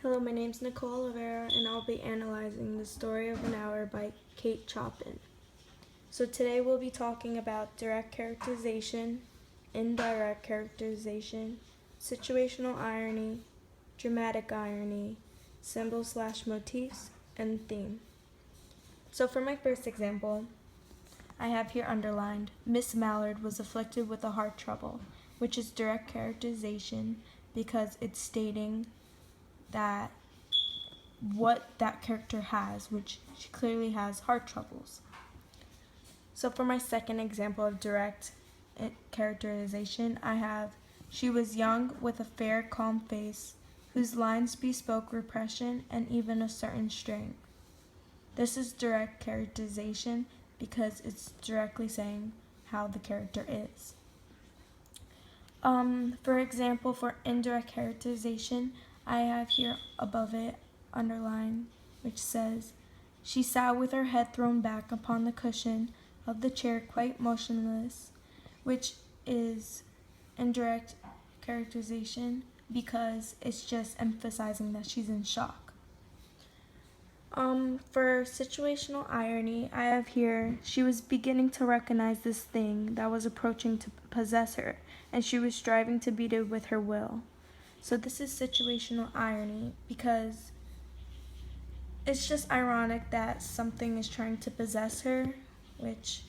Hello, my name's Nicole Oliveira, and I'll be analyzing The Story of an Hour by Kate Chopin. So today we'll be talking about direct characterization, indirect characterization, situational irony, dramatic irony, symbol/motifs, and theme. So for my first example, I have here underlined, Miss Mallard was afflicted with a heart trouble, which is direct characterization because it's stating that what that character has, which she clearly has heart troubles. So for my second example of direct characterization, I have, she was young with a fair, calm face, whose lines bespoke repression and even a certain strength. This is direct characterization because it's directly saying how the character is. For example, for indirect characterization, I have here above it underlined, which says, she sat with her head thrown back upon the cushion of the chair, quite motionless, which is indirect characterization because it's just emphasizing that she's in shock. For situational irony, I have here, she was beginning to recognize this thing that was approaching to possess her, and she was striving to beat it with her will. So this is situational irony because it's just ironic that something is trying to possess her, which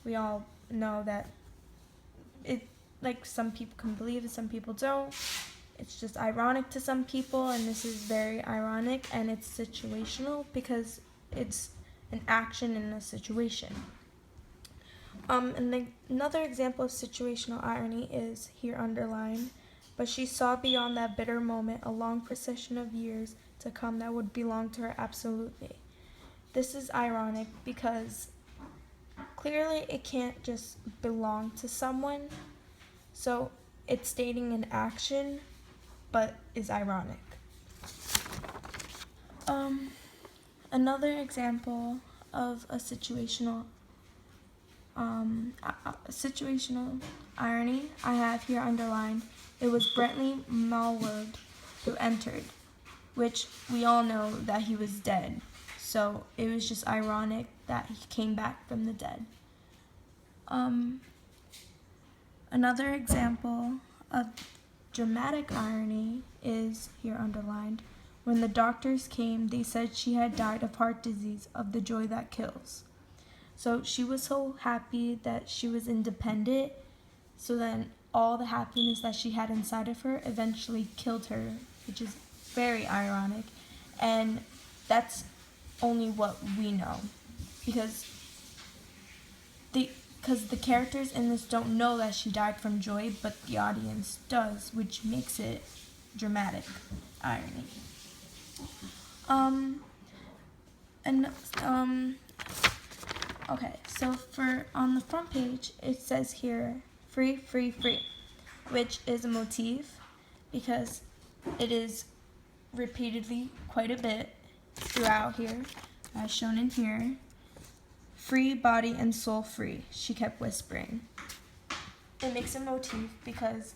we all know that some people can believe it, some people don't. It's just ironic to some people, and this is very ironic, and it's situational because it's an action in a situation. Another example of situational irony is here underlined, but she saw beyond that bitter moment a long procession of years to come that would belong to her absolutely. This is ironic because clearly it can't just belong to someone, so it's stating an action, but is ironic. Another example of a situational irony I have here underlined, it was Bentley Malwood who entered, which we all know that he was dead, so it was just ironic that he came back from the dead. Another example of dramatic irony is here underlined, when the doctors came, they said she had died of heart disease, of the joy that kills. So she was so happy that she was independent, so then all the happiness that she had inside of her eventually killed her, which is very ironic, and that's only what we know, because the characters in this don't know that she died from joy, but the audience does, which makes it dramatic irony. Okay, so for on the front page, it says here, free, free, free, which is a motif because it is repeatedly quite a bit throughout here, as shown in here. Free, body and soul free, she kept whispering. It makes a motif because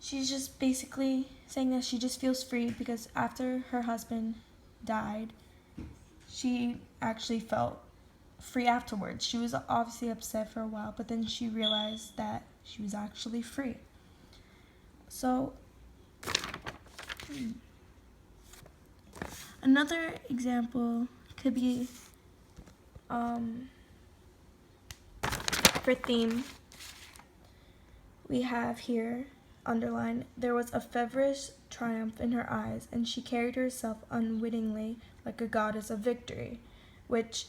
she's just basically saying that she just feels free because after her husband died, she actually felt free afterwards. She was obviously upset for a while, but then she realized that she was actually free. So, another example could be for theme, we have here underlined, there was a feverish triumph in her eyes, and she carried herself unwittingly like a goddess of victory, which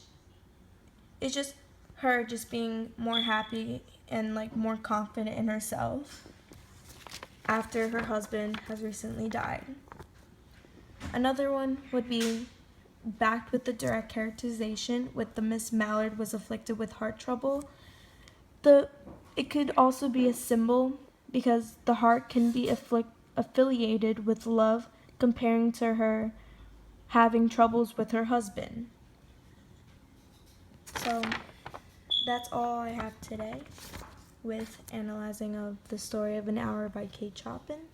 is just her just being more happy and more confident in herself after her husband has recently died. Another one would be backed with the direct characterization with the Miss Mallard was afflicted with heart trouble. It could also be a symbol because the heart can be affiliated with love, comparing to her having troubles with her husband. So that's all I have today with analyzing of The Story of an Hour by Kate Chopin.